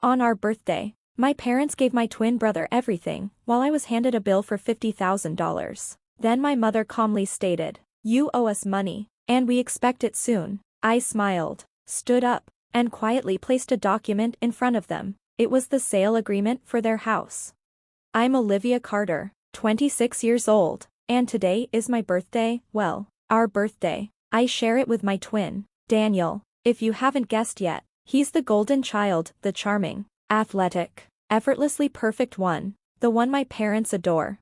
On our birthday, my parents gave my twin brother everything, while I was handed a bill for $50,000. Then my mother calmly stated, "You owe us money, and we expect it soon." I smiled, stood up, and quietly placed a document in front of them. It was the sale agreement for their house. I'm Olivia Carter, 26 years old, and today is my birthday, well, our birthday. I share it with my twin, Daniel. If you haven't guessed yet, he's the golden child, the charming, athletic, effortlessly perfect one, the one my parents adore.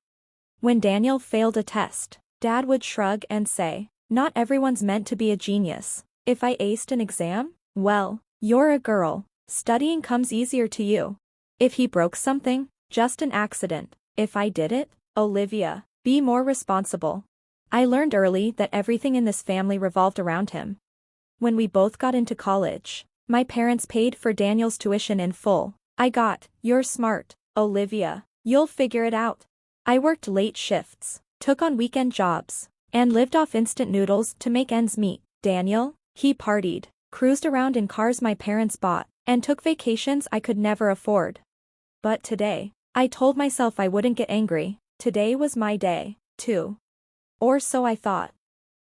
When Daniel failed a test, Dad would shrug and say, "Not everyone's meant to be a genius." If I aced an exam, well, you're a girl, studying comes easier to you. If he broke something, just an accident. If I did it, Olivia, be more responsible. I learned early that everything in this family revolved around him. When we both got into college, my parents paid for Daniel's tuition in full. I got, "You're smart, Olivia, you'll figure it out." I worked late shifts, took on weekend jobs, and lived off instant noodles to make ends meet. Daniel, he partied, cruised around in cars my parents bought, and took vacations I could never afford. But today, I told myself I wouldn't get angry. Today was my day, too. Or so I thought.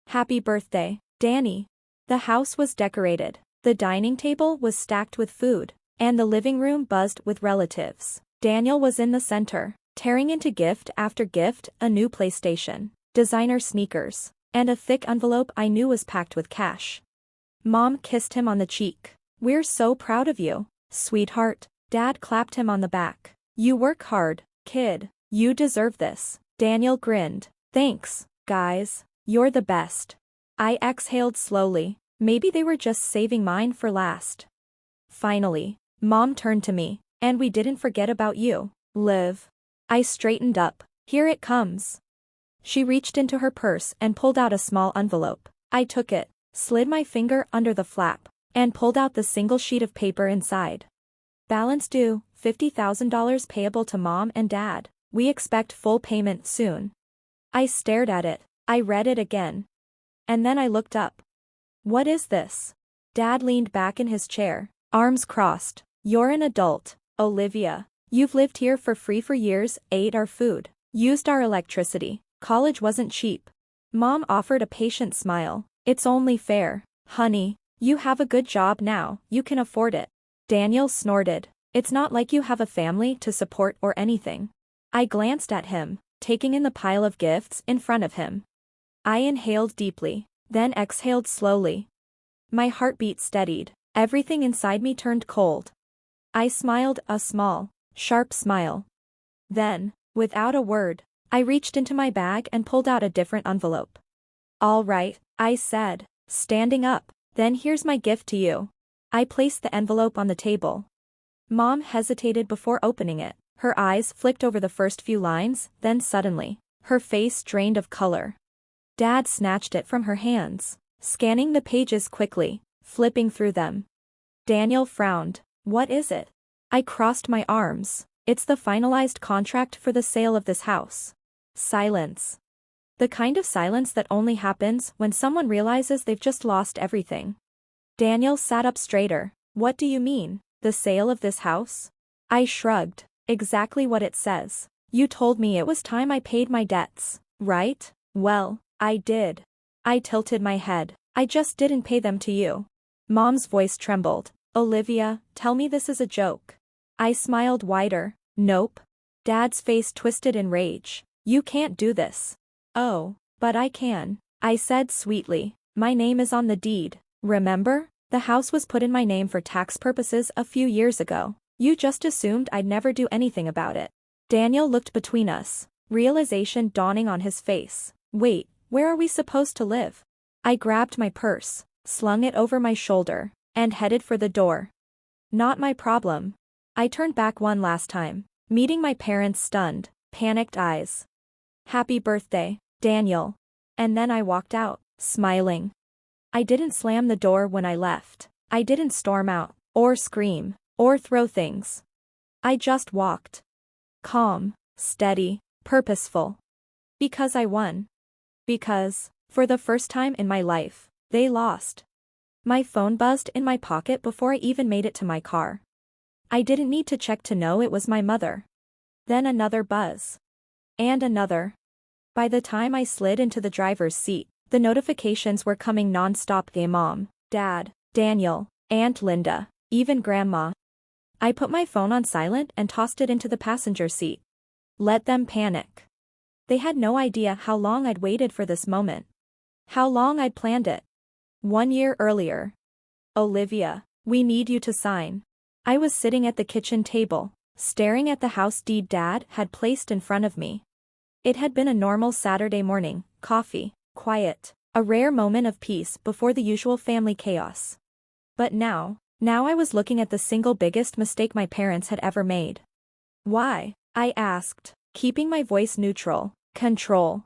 Happy birthday, Danny. The house was decorated, the dining table was stacked with food, and the living room buzzed with relatives. Daniel was in the center, tearing into gift after gift, a new PlayStation, designer sneakers, and a thick envelope I knew was packed with cash. Mom kissed him on the cheek. "We're so proud of you, sweetheart." Dad clapped him on the back. "You work hard, kid. You deserve this." Daniel grinned. "Thanks, guys. You're the best." I exhaled slowly. Maybe they were just saving mine for last. Finally, Mom turned to me. "And we didn't forget about you, Liv." I straightened up. "Here it comes." She reached into her purse and pulled out a small envelope. I took it, slid my finger under the flap, and pulled out the single sheet of paper inside. "Balance due, $50,000 payable to Mom and Dad. We expect full payment soon." I stared at it. I read it again. And then I looked up. "What is this?" Dad leaned back in his chair, arms crossed. "You're an adult, Olivia. You've lived here for free for years, ate our food, used our electricity. College wasn't cheap." Mom offered a patient smile. "It's only fair, honey. You have a good job now, you can afford it." Daniel snorted. "It's not like you have a family to support or anything." I glanced at him, taking in the pile of gifts in front of him. I inhaled deeply, then exhaled slowly. My heartbeat steadied. Everything inside me turned cold. I smiled, a small, sharp smile. Then, without a word, I reached into my bag and pulled out a different envelope. "All right," I said, standing up. "Then here's my gift to you." I placed the envelope on the table. Mom hesitated before opening it. Her eyes flicked over the first few lines, then suddenly, her face drained of color. Dad snatched it from her hands, scanning the pages quickly, flipping through them. Daniel frowned. "What is it?" I crossed my arms. "It's the finalized contract for the sale of this house." Silence. The kind of silence that only happens when someone realizes they've just lost everything. Daniel sat up straighter. "What do you mean, the sale of this house?" I shrugged. "Exactly what it says. You told me it was time I paid my debts, right? Well, I did." I tilted my head. "I just didn't pay them to you." Mom's voice trembled. "Olivia, tell me this is a joke." I smiled wider. "Nope." Dad's face twisted in rage. "You can't do this." "Oh, but I can," I said sweetly. "My name is on the deed, remember? The house was put in my name for tax purposes a few years ago. You just assumed I'd never do anything about it." Daniel looked between us, realization dawning on his face. "Wait, where are we supposed to live?" I grabbed my purse, slung it over my shoulder, and headed for the door. "Not my problem." I turned back one last time, meeting my parents' stunned, panicked eyes. "Happy birthday, Daniel." And then I walked out, smiling. I didn't slam the door when I left. I didn't storm out, or scream, or throw things. I just walked. Calm, steady, purposeful. Because I won. Because, for the first time in my life, they lost. My phone buzzed in my pocket before I even made it to my car. I didn't need to check to know it was my mother. Then another buzz. And another. By the time I slid into the driver's seat, the notifications were coming non-stop. Mom, Dad, Daniel, Aunt Linda, even Grandma. I put my phone on silent and tossed it into the passenger seat. Let them panic. They had no idea how long I'd waited for this moment. How long I'd planned it. 1 year earlier. Olivia, we need you to sign. I was sitting at the kitchen table, staring at the house deed Dad had placed in front of me. It had been a normal Saturday morning, coffee, quiet, a rare moment of peace before the usual family chaos. But now I was looking at the single biggest mistake my parents had ever made. Why? I asked, keeping my voice neutral. Control.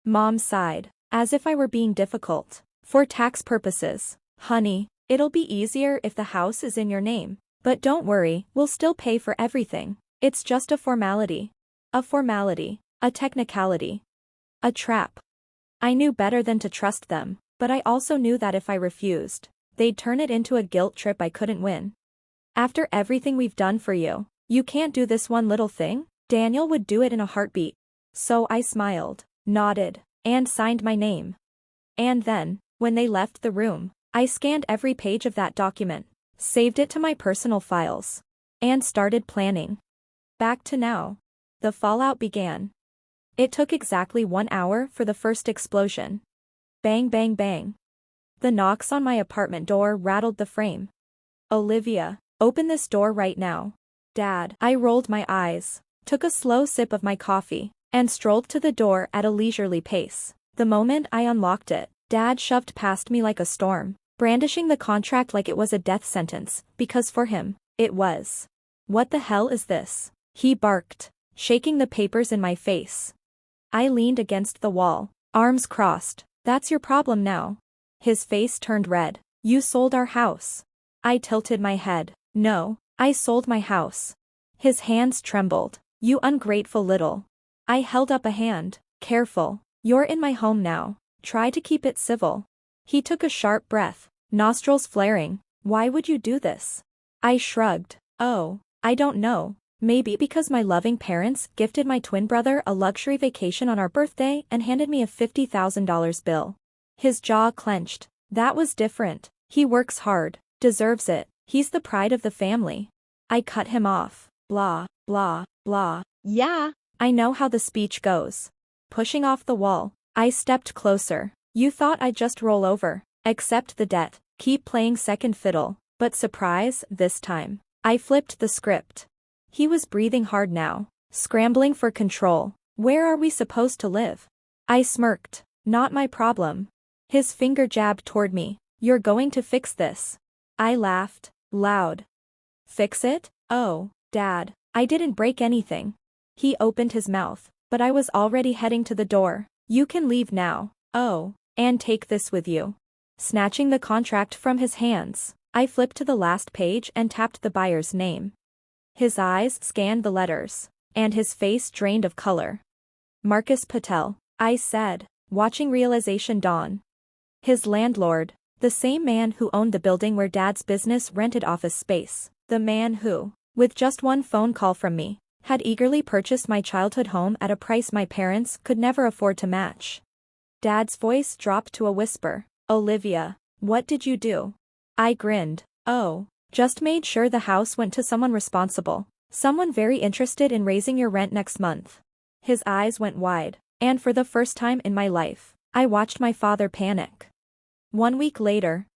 Mom sighed, as if I were being difficult. For tax purposes, honey, it'll be easier if the house is in your name. But don't worry, we'll still pay for everything. It's just a formality. A formality. A technicality. A trap. I knew better than to trust them, but I also knew that if I refused, they'd turn it into a guilt trip I couldn't win. After everything we've done for you, you can't do this one little thing? Daniel would do it in a heartbeat. So I smiled, nodded, and signed my name. And then, when they left the room, I scanned every page of that document, saved it to my personal files, and started planning. Back to now. The fallout began. It took exactly 1 hour for the first explosion. Bang bang bang. The knocks on my apartment door rattled the frame. Olivia, open this door right now. Dad. I rolled my eyes, took a slow sip of my coffee, and strolled to the door at a leisurely pace. The moment I unlocked it, Dad shoved past me like a storm, brandishing the contract like it was a death sentence, because for him, it was. What the hell is this? He barked, shaking the papers in my face. I leaned against the wall, arms crossed. That's your problem now. His face turned red. You sold our house. I tilted my head. No, I sold my house. His hands trembled. You ungrateful little. I held up a hand. Careful. You're in my home now. Try to keep it civil. He took a sharp breath, nostrils flaring. Why would you do this? I shrugged. Oh, I don't know. Maybe because my loving parents gifted my twin brother a luxury vacation on our birthday and handed me a $50,000 bill. His jaw clenched. That was different. He works hard. Deserves it. He's the pride of the family. I cut him off. Blah, blah, blah. Yeah. I know how the speech goes. Pushing off the wall, I stepped closer. You thought I'd just roll over, accept the debt, keep playing second fiddle, but surprise, this time. I flipped the script. He was breathing hard now, scrambling for control. Where are we supposed to live? I smirked. Not my problem. His finger jabbed toward me. You're going to fix this. I laughed, loud. Fix it? Oh, Dad, I didn't break anything. He opened his mouth, but I was already heading to the door. You can leave now. Oh, and take this with you. Snatching the contract from his hands, I flipped to the last page and tapped the buyer's name. His eyes scanned the letters, and his face drained of color. Marcus Patel, I said, watching realization dawn. His landlord, the same man who owned the building where Dad's business rented office space, the man who, with just one phone call from me, had eagerly purchased my childhood home at a price my parents could never afford to match. Dad's voice dropped to a whisper. Olivia, what did you do? I grinned. Oh, just made sure the house went to someone responsible, someone very interested in raising your rent next month. His eyes went wide, and for the first time in my life, I watched my father panic. 1 week later,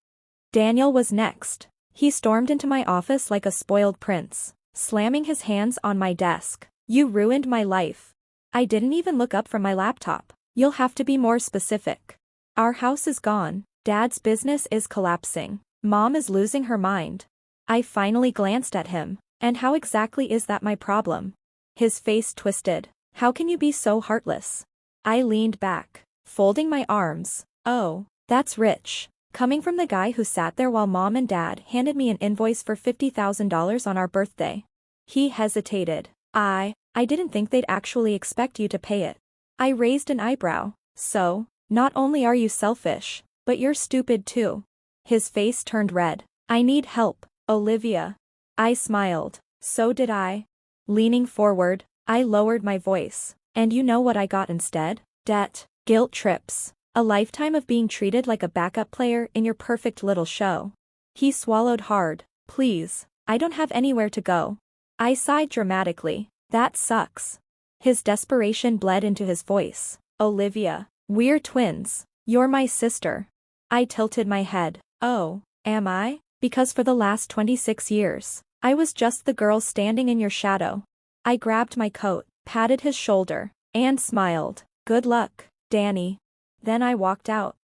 Daniel was next. He stormed into my office like a spoiled prince, slamming his hands on my desk. You ruined my life. I didn't even look up from my laptop. You'll have to be more specific. Our house is gone. Dad's business is collapsing. Mom is losing her mind. I finally glanced at him. And how exactly is that my problem? His face twisted. How can you be so heartless? I leaned back, folding my arms. Oh, that's rich. Coming from the guy who sat there while Mom and Dad handed me an invoice for $50,000 on our birthday. He hesitated. I didn't think they'd actually expect you to pay it. I raised an eyebrow. So, not only are you selfish, but you're stupid too. His face turned red. I need help, Olivia. I smiled. So did I. Leaning forward, I lowered my voice. And you know what I got instead? Debt, guilt trips, a lifetime of being treated like a backup player in your perfect little show. He swallowed hard. Please, I don't have anywhere to go. I sighed dramatically. That sucks. His desperation bled into his voice. Olivia, we're twins. You're my sister. I tilted my head. Oh, am I? Because for the last 26 years, I was just the girl standing in your shadow. I grabbed my coat, patted his shoulder, and smiled. Good luck, Danny. Then I walked out.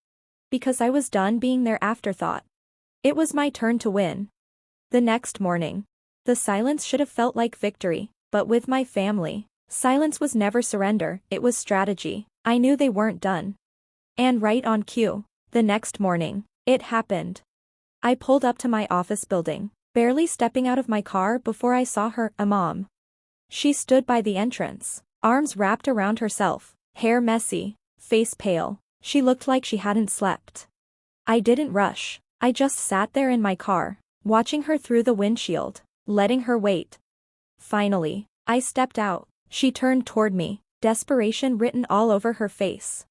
Because I was done being their afterthought. It was my turn to win. The next morning. The silence should have felt like victory, but with my family, silence was never surrender, it was strategy. I knew they weren't done. And right on cue, the next morning, it happened. I pulled up to my office building, barely stepping out of my car before I saw her, a mom. She stood by the entrance, arms wrapped around herself, hair messy, face pale. She looked like she hadn't slept. I didn't rush, I just sat there in my car, watching her through the windshield, letting her wait. Finally, I stepped out. She turned toward me, desperation written all over her face.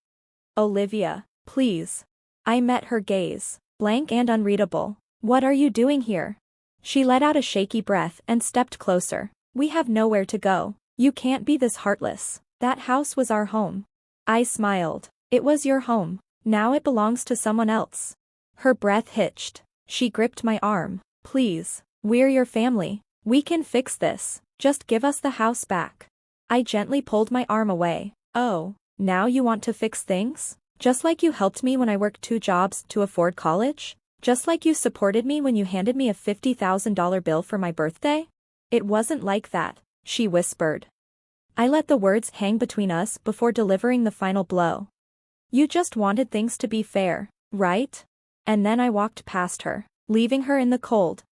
Olivia, please. I met her gaze, blank and unreadable. What are you doing here? She let out a shaky breath and stepped closer. We have nowhere to go. You can't be this heartless. That house was our home. I smiled. It was your home. Now it belongs to someone else. Her breath hitched. She gripped my arm. Please, we're your family. We can fix this. Just give us the house back. I gently pulled my arm away. Oh, now you want to fix things? Just like you helped me when I worked 2 jobs to afford college? Just like you supported me when you handed me a $50,000 bill for my birthday? It wasn't like that, she whispered. I let the words hang between us before delivering the final blow. You just wanted things to be fair, right? And then I walked past her, leaving her in the cold.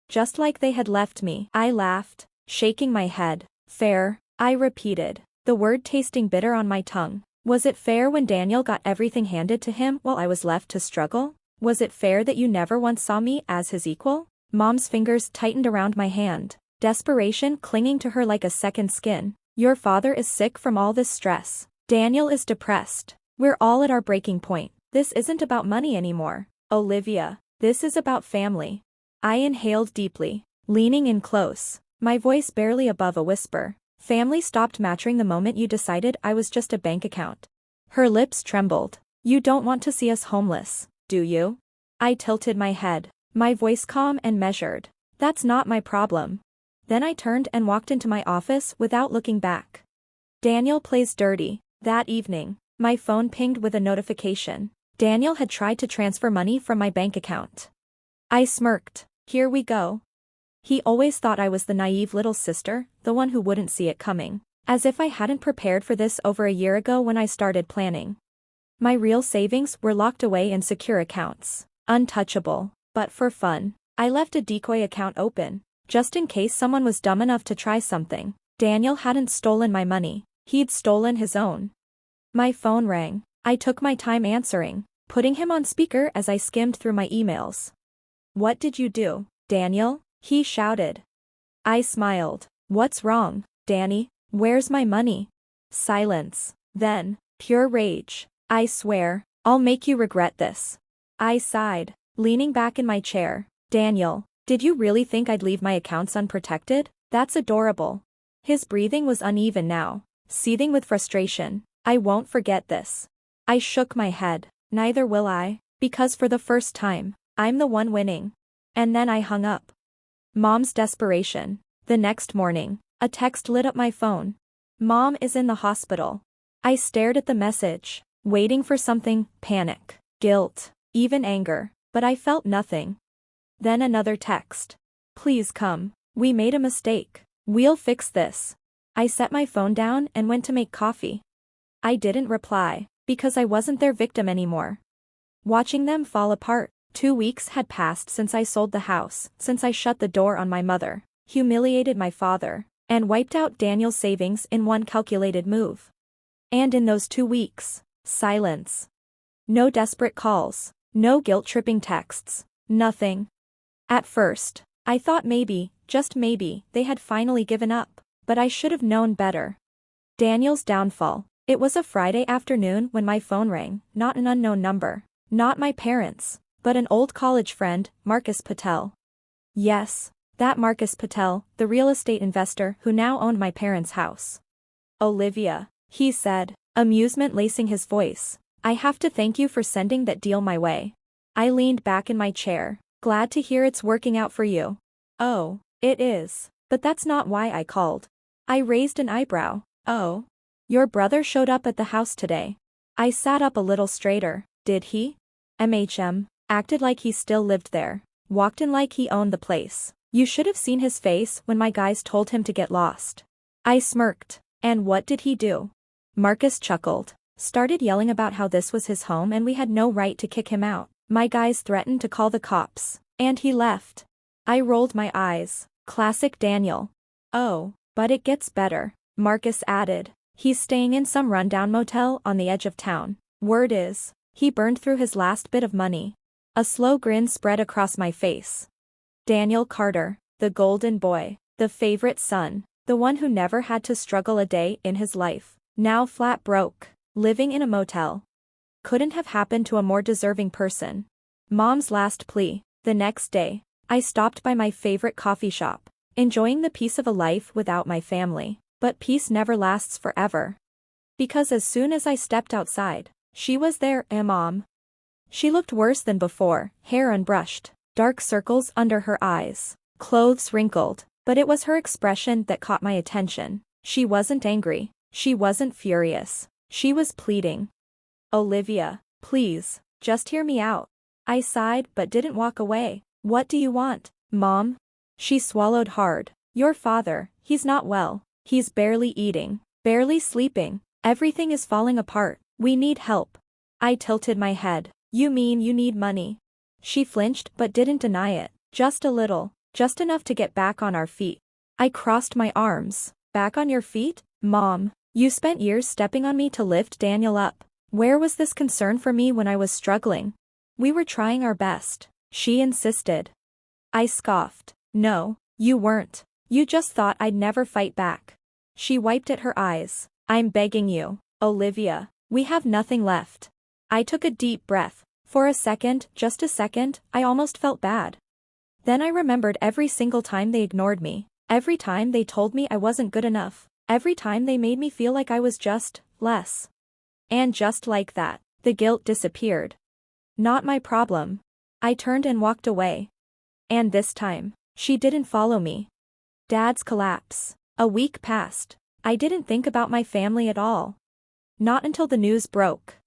Just like they had left me. I laughed, shaking my head. Fair, I repeated, the word tasting bitter on my tongue. Was it fair when Daniel got everything handed to him while I was left to struggle? Was it fair that you never once saw me as his equal? Mom's fingers tightened around my hand, desperation clinging to her like a second skin. Your father is sick from all this stress. Daniel is depressed. We're all at our breaking point. This isn't about money anymore. Olivia, this is about family. I inhaled deeply, leaning in close, my voice barely above a whisper. Family stopped mattering the moment you decided I was just a bank account. Her lips trembled. You don't want to see us homeless, do you? I tilted my head, my voice calm and measured. That's not my problem. Then I turned and walked into my office without looking back. Daniel plays dirty. That evening, my phone pinged with a notification. Daniel had tried to transfer money from my bank account. I smirked. Here we go. He always thought I was the naive little sister, the one who wouldn't see it coming. As if I hadn't prepared for this over a year ago when I started planning. My real savings were locked away in secure accounts. Untouchable. But for fun, I left a decoy account open, just in case someone was dumb enough to try something. Daniel hadn't stolen my money. He'd stolen his own. My phone rang. I took my time answering, putting him on speaker as I skimmed through my emails. What did you do, Daniel? He shouted. I smiled. What's wrong, Danny? Where's my money? Silence. Then, pure rage. I swear, I'll make you regret this. I sighed, leaning back in my chair. Daniel, did you really think I'd leave my accounts unprotected? That's adorable. His breathing was uneven now, seething with frustration. I won't forget this. I shook my head. Neither will I, because for the first time, I'm the one winning. And then I hung up. Mom's desperation. The next morning, a text lit up my phone. Mom is in the hospital. I stared at the message, waiting for something, panic, guilt, even anger, but I felt nothing. Then another text. Please come. We made a mistake. We'll fix this. I set my phone down and went to make coffee. I didn't reply, because I wasn't their victim anymore. Watching them fall apart. 2 weeks had passed since I sold the house, since I shut the door on my mother, humiliated my father, and wiped out Daniel's savings in one calculated move. And in those 2 weeks, silence. No desperate calls, no guilt-tripping texts, nothing. At first, I thought maybe, just maybe, they had finally given up. But I should have known better. Daniel's downfall. It was a Friday afternoon when my phone rang, not an unknown number. Not my parents, but an old college friend, Marcus Patel. Yes, that Marcus Patel, the real estate investor who now owned my parents' house. Olivia, he said, amusement lacing his voice. I have to thank you for sending that deal my way. I leaned back in my chair, glad to hear it's working out for you. Oh, it is, but that's not why I called. I raised an eyebrow. Oh, your brother showed up at the house today. I sat up a little straighter. Did he? Acted like he still lived there. Walked in like he owned the place. You should have seen his face when my guys told him to get lost. I smirked. And what did he do? Marcus chuckled. Started yelling about how this was his home and we had no right to kick him out. My guys threatened to call the cops. And he left. I rolled my eyes. Classic Daniel. Oh, but it gets better, Marcus added. He's staying in some rundown motel on the edge of town. Word is, he burned through his last bit of money. A slow grin spread across my face. Daniel Carter, the golden boy, the favorite son, the one who never had to struggle a day in his life, now flat broke, living in a motel. Couldn't have happened to a more deserving person. Mom's last plea. The next day, I stopped by my favorite coffee shop, enjoying the peace of a life without my family. But peace never lasts forever. Because as soon as I stepped outside, she was there, Mom. She looked worse than before, hair unbrushed, dark circles under her eyes, clothes wrinkled, but it was her expression that caught my attention. She wasn't angry, she wasn't furious, she was pleading. Olivia, please, just hear me out. I sighed but didn't walk away. What do you want, Mom? She swallowed hard. Your father, he's not well. He's barely eating, barely sleeping, everything is falling apart, we need help. I tilted my head. You mean you need money? She flinched but didn't deny it. Just a little, just enough to get back on our feet. I crossed my arms. Back on your feet? Mom, you spent years stepping on me to lift Daniel up. Where was this concern for me when I was struggling? We were trying our best, she insisted. I scoffed. No, you weren't. You just thought I'd never fight back. She wiped at her eyes. I'm begging you, Olivia, we have nothing left. I took a deep breath. For a second, just a second, I almost felt bad. Then I remembered every single time they ignored me, every time they told me I wasn't good enough, every time they made me feel like I was just less. And just like that, the guilt disappeared. Not my problem. I turned and walked away. And this time, she didn't follow me. Dad's collapse. A week passed. I didn't think about my family at all. Not until the news broke.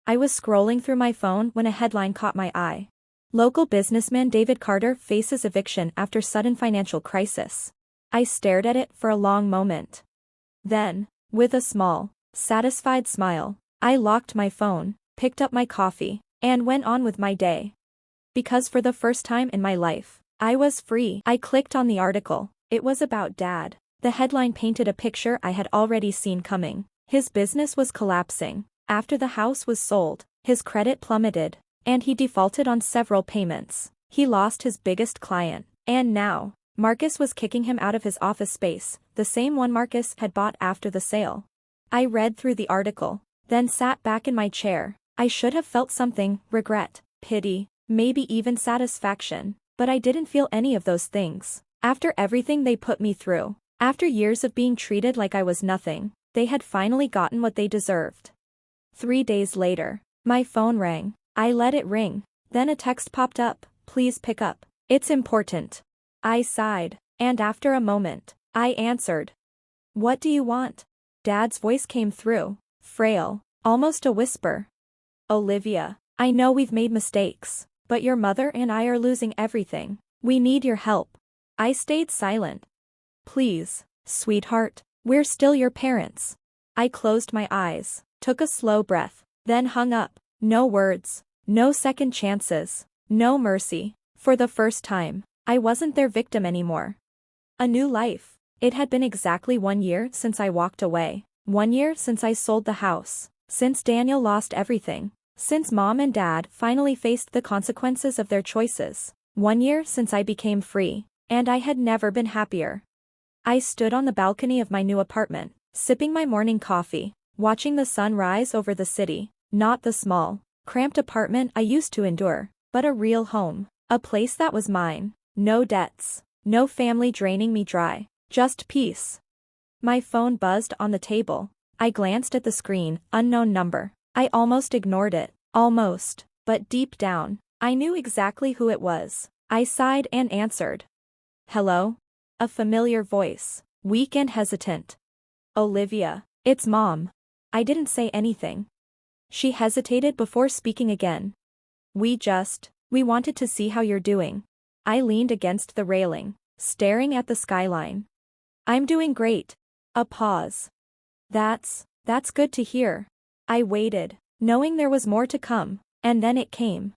I was scrolling through my phone when a headline caught my eye. Local businessman David Carter faces eviction after sudden financial crisis. I stared at it for a long moment. Then, with a small, satisfied smile, I locked my phone, picked up my coffee, and went on with my day. Because for the first time in my life, I was free. I clicked on the article. It was about Dad. The headline painted a picture I had already seen coming. His business was collapsing. After the house was sold, his credit plummeted, and he defaulted on several payments. He lost his biggest client, and now, Marcus was kicking him out of his office space, the same one Marcus had bought after the sale. I read through the article, then sat back in my chair. I should have felt something, regret, pity, maybe even satisfaction, but I didn't feel any of those things. After everything they put me through, after years of being treated like I was nothing, they had finally gotten what they deserved. 3 days later, my phone rang. I let it ring. Then a text popped up. Please pick up. It's important. I sighed, and after a moment, I answered. What do you want? Dad's voice came through, frail, almost a whisper. Olivia, I know we've made mistakes, but your mother and I are losing everything. We need your help. I stayed silent. Please, sweetheart, we're still your parents. I closed my eyes, took a slow breath, then hung up. No words, no second chances, no mercy. For the first time, I wasn't their victim anymore. A new life. It had been exactly 1 year since I walked away, 1 year since I sold the house, since Daniel lost everything, since Mom and Dad finally faced the consequences of their choices, 1 year since I became free. and I had never been happier. I stood on the balcony of my new apartment, sipping my morning coffee, watching the sun rise over the city, not the small, cramped apartment I used to endure, but a real home, a place that was mine, no debts, no family draining me dry, just peace. My phone buzzed on the table. I glanced at the screen, unknown number. I almost ignored it, almost, but deep down, I knew exactly who it was. I sighed and answered. Hello? A familiar voice, weak and hesitant. Olivia, it's Mom. I didn't say anything. She hesitated before speaking again. We wanted to see how you're doing. I leaned against the railing, staring at the skyline. I'm doing great. A pause. That's good to hear. I waited, knowing there was more to come, and then it came.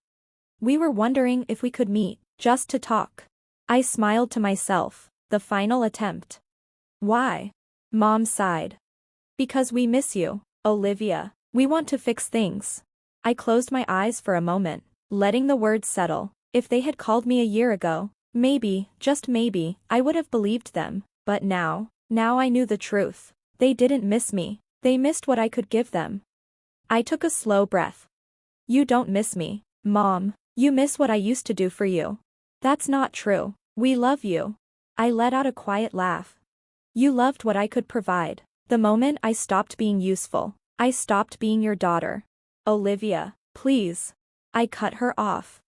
We were wondering if we could meet, just to talk. I smiled to myself, the final attempt. Why? Mom sighed. Because we miss you, Olivia. We want to fix things. I closed my eyes for a moment, letting the words settle. If they had called me a year ago, maybe, just maybe, I would have believed them, but now I knew the truth. They didn't miss me, they missed what I could give them. I took a slow breath. You don't miss me, Mom. You miss what I used to do for you. That's not true. We love you. I let out a quiet laugh. You loved what I could provide. The moment I stopped being useful, I stopped being your daughter. Olivia, please. I cut her off.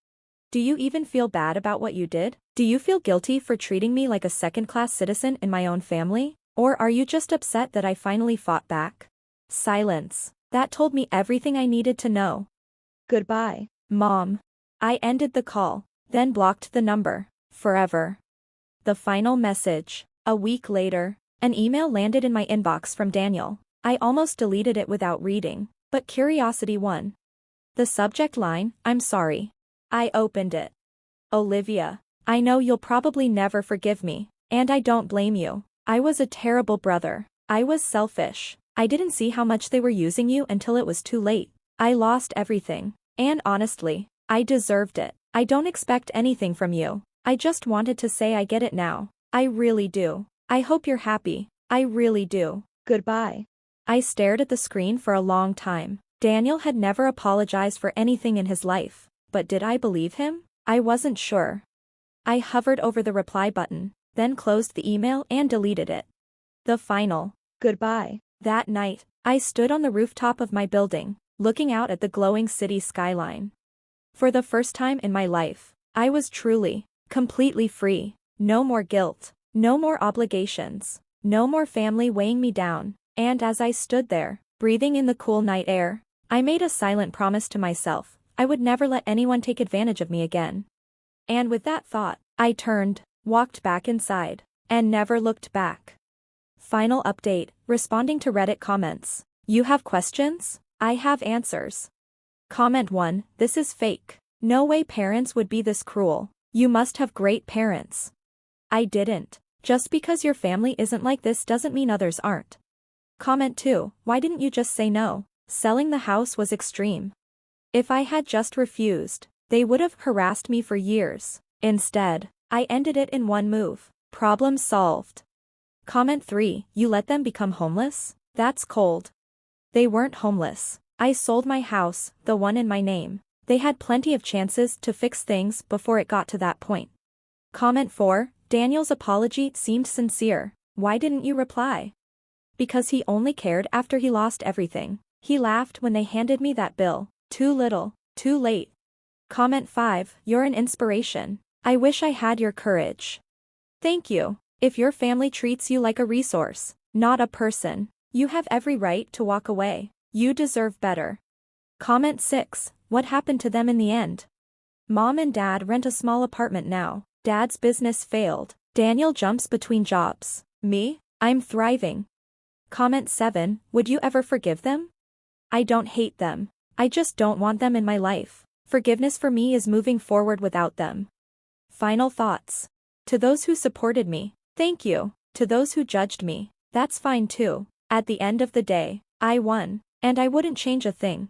Do you even feel bad about what you did? Do you feel guilty for treating me like a second-class citizen in my own family? Or are you just upset that I finally fought back? Silence. That told me everything I needed to know. Goodbye, Mom. I ended the call, then blocked the number, forever. The final message. A week later, an email landed in my inbox from Daniel. I almost deleted it without reading, but curiosity won. The subject line, I'm sorry. I opened it. Olivia, I know you'll probably never forgive me, and I don't blame you. I was a terrible brother. I was selfish. I didn't see how much they were using you until it was too late. I lost everything. And honestly, I deserved it. I don't expect anything from you. I just wanted to say I get it now. I really do. I hope you're happy. I really do. Goodbye. I stared at the screen for a long time. Daniel had never apologized for anything in his life, but did I believe him? I wasn't sure. I hovered over the reply button, then closed the email and deleted it. The final goodbye. That night, I stood on the rooftop of my building, looking out at the glowing city skyline. For the first time in my life, I was truly, completely free. No more guilt, no more obligations, no more family weighing me down. And as I stood there, breathing in the cool night air, I made a silent promise to myself. I would never let anyone take advantage of me again. And with that thought, I turned, walked back inside, and never looked back. Final update, responding to Reddit comments. You have questions? I have answers. Comment 1, this is fake. No way parents would be this cruel. You must have great parents. I didn't. Just because your family isn't like this doesn't mean others aren't. Comment 2, why didn't you just say no? Selling the house was extreme. If I had just refused, they would have harassed me for years. Instead, I ended it in one move. Problem solved. Comment 3, you let them become homeless? That's cold. They weren't homeless. I sold my house, the one in my name. They had plenty of chances to fix things before it got to that point. Comment 4, Daniel's apology seemed sincere. Why didn't you reply? Because he only cared after he lost everything. He laughed when they handed me that bill. Too little, too late. Comment 5, you're an inspiration. I wish I had your courage. Thank you. If your family treats you like a resource, not a person, you have every right to walk away. You deserve better. Comment 6, what happened to them in the end? Mom and Dad rent a small apartment now. Dad's business failed. Daniel jumps between jobs. Me? I'm thriving. Comment 7, would you ever forgive them? I don't hate them. I just don't want them in my life. Forgiveness for me is moving forward without them. Final thoughts. To those who supported me, thank you. To those who judged me, that's fine too. At the end of the day, I won, and I wouldn't change a thing.